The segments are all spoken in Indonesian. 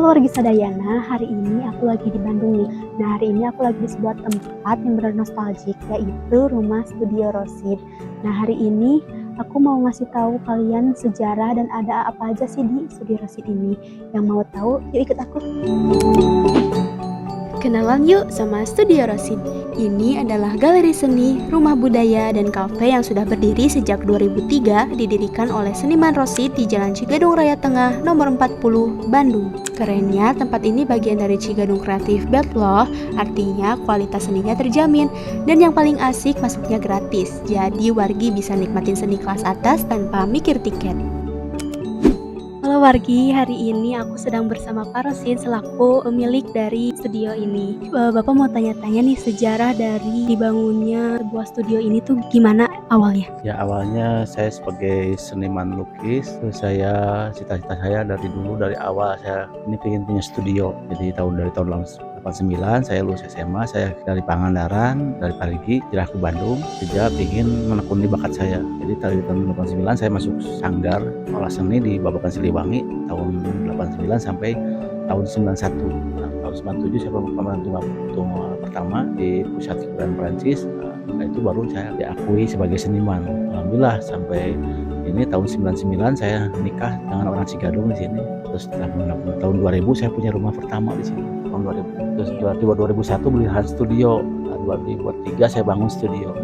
Halo wargi Sadayana, hari ini aku lagi di Bandung nih. Nah, hari ini aku lagi di sebuah tempat yang benar nostalgic, yaitu Rumah Studio Rosid. Nah, hari ini aku mau ngasih tahu kalian sejarah dan ada apa aja sih di Studio Rosid ini. Yang mau tahu, yuk ikut aku. Kenalan yuk sama Studio Rosid. Ini adalah galeri seni, rumah budaya, dan kafe yang sudah berdiri sejak 2003, didirikan oleh seniman Rosid di Jalan Cigadung Raya Tengah, nomor 40, Bandung. Kerennya, tempat ini bagian dari Cigadung Creative Belt loh, artinya kualitas seninya terjamin. Dan yang paling asik, masuknya gratis, jadi wargi bisa nikmatin seni kelas atas tanpa mikir tiket. Halo wargi, hari ini aku sedang bersama Pak Rosid selaku pemilik dari studio ini. Bapak mau tanya-tanya nih, sejarah dari dibangunnya sebuah studio ini tuh gimana awalnya? Ya awalnya saya sebagai seniman lukis, terus cita-cita saya dari awal saya ini pengen punya studio. Jadi dari tahun 89 saya lulus SMA, saya dari Pangandaran, dari Parigi, pindah ke Bandung, juga ingin menekuni bakat saya. Jadi tahun 89 saya masuk sanggar olah seni di Babakan Siliwangi tahun 89 sampai tahun 91. Nah, tahun 97 saya pemeran tunggal pertama di pusat hiburan Perancis. Nah, itu baru saya diakui sebagai seniman. Alhamdulillah sampai ini tahun 99 saya nikah dengan orang Cigadung di sini. Terus tahun 2000 saya punya rumah pertama di sini. Tahun 2000. Terus 2001 beli studio. Nah, 2003 saya bangun studio.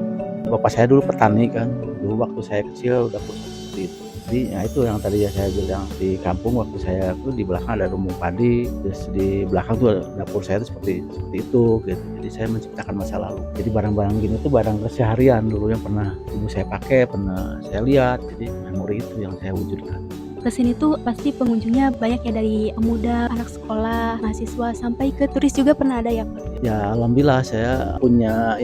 Bapak saya dulu petani kan. Dulu waktu saya kecil udah punya seperti itu. Jadi ya itu yang tadi saya bilang, di kampung waktu saya tuh di belakang ada rumpun padi, terus di belakang tuh dapur saya tuh seperti itu gitu. Jadi saya menciptakan masa lalu. Jadi barang-barang gini tuh barang keseharian dulu yang pernah ibu saya pakai, pernah saya lihat. Jadi memori itu yang saya wujudkan. Kesini tuh pasti pengunjungnya banyak ya, dari pemuda, anak sekolah, mahasiswa, sampai ke turis juga pernah ada ya Pak? Ya alhamdulillah saya punya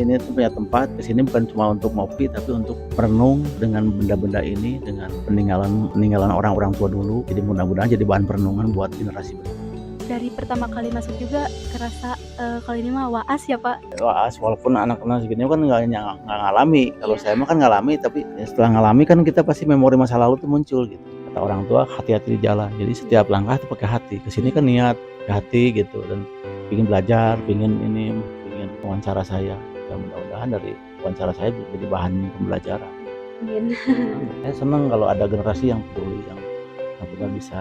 tempat kesini bukan cuma untuk ngopi, tapi untuk merenung dengan benda-benda ini, dengan peninggalan orang-orang tua dulu. Jadi mudah-mudahan jadi bahan perenungan buat generasi berikutnya. Dari pertama kali masuk juga kerasa kali ini mah waas ya Pak? Waas, walaupun anak-anak segini kan nggak ngalami. Kalau Iya. saya mah kan ngalami, tapi setelah ngalami kan kita pasti memori masa lalu tuh muncul gitu. Kata orang tua, hati-hati di jalan. Jadi setiap langkah tuh pakai hati. Kesini kan niat, pakai hati gitu, dan ingin belajar, ingin wawancara saya. Dan mudah-mudahan dari wawancara saya jadi bahan pembelajaran. Amin. Saya senang kalau ada generasi yang peduli, yang benar-benar bisa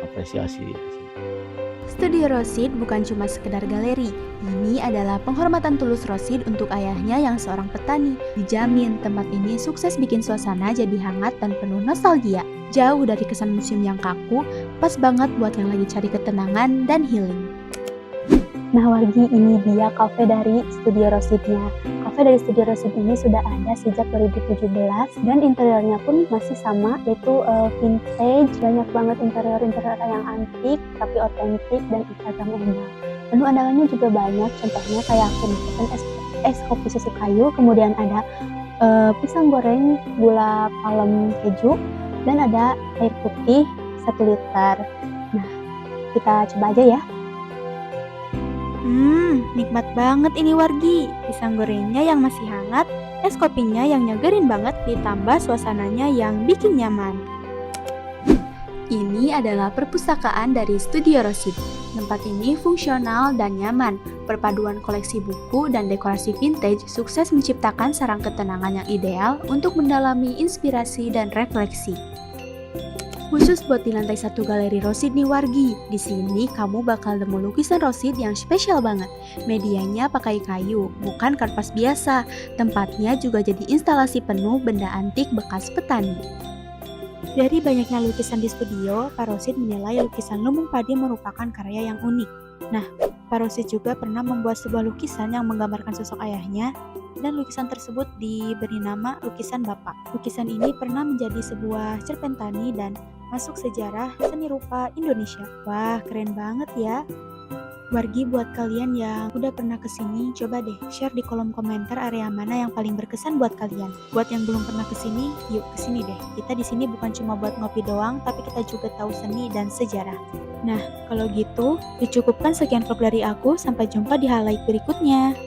apresiasi di sini. Studio Rosid bukan cuma sekedar galeri. Ini adalah penghormatan tulus Rosid untuk ayahnya yang seorang petani. Dijamin tempat ini sukses bikin suasana jadi hangat dan penuh nostalgia. Jauh dari kesan museum yang kaku, pas banget buat yang lagi cari ketenangan dan healing. Nah wargi, ini dia kafe dari Studio Rosidnya. Kafe dari Studio Rosid ini sudah ada sejak 2017 dan interiornya pun masih sama, yaitu vintage. Banyak banget interior yang antik tapi otentik dan instagramable. Menu andalannya juga banyak, contohnya kayak aku nih, es kopi susu kayu, kemudian ada pisang goreng, gula palem keju, dan ada air putih 1 liter. Nah, kita coba aja ya. Nikmat banget ini wargi. Pisang gorengnya yang masih hangat, es kopinya yang nyegerin banget, ditambah suasananya yang bikin nyaman. Ini adalah perpustakaan dari Studio Rosid. Tempat ini fungsional dan nyaman. Perpaduan koleksi buku dan dekorasi vintage sukses menciptakan sarang ketenangan yang ideal untuk mendalami inspirasi dan refleksi. Khusus buat di lantai 1 galeri Rosid nih wargi. Di sini kamu bakal nemu lukisan Rosid yang spesial banget. Medianya pakai kayu, bukan kanvas biasa. Tempatnya juga jadi instalasi penuh benda antik bekas petani. Dari banyaknya lukisan di studio, Pak Rosid menilai lukisan lumbung padi merupakan karya yang unik. Nah, Pak Rosid juga pernah membuat sebuah lukisan yang menggambarkan sosok ayahnya, dan lukisan tersebut diberi nama lukisan Bapak. Lukisan ini pernah menjadi sebuah cerpen tani dan masuk sejarah seni rupa Indonesia. Wah, keren banget ya. Wargi, buat kalian yang udah pernah kesini, coba deh share di kolom komentar area mana yang paling berkesan buat kalian. Buat yang belum pernah kesini, yuk kesini deh. Kita di sini bukan cuma buat ngopi doang, tapi kita juga tahu seni dan sejarah. Nah, kalau gitu, dicukupkan sekian vlog dari aku. Sampai jumpa di highlight berikutnya.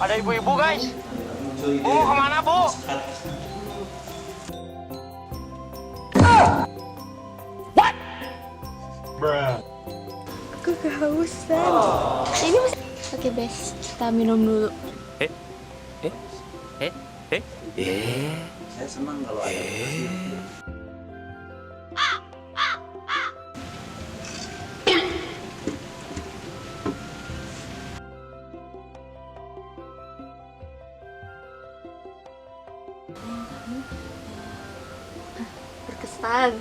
Ada ibu-ibu guys. Bu mau kemana bu? What? Bruh. Aku kehausan. Ini masih... Oke, Bes. Kita minum dulu. Saya senang kalau ada Berkesan.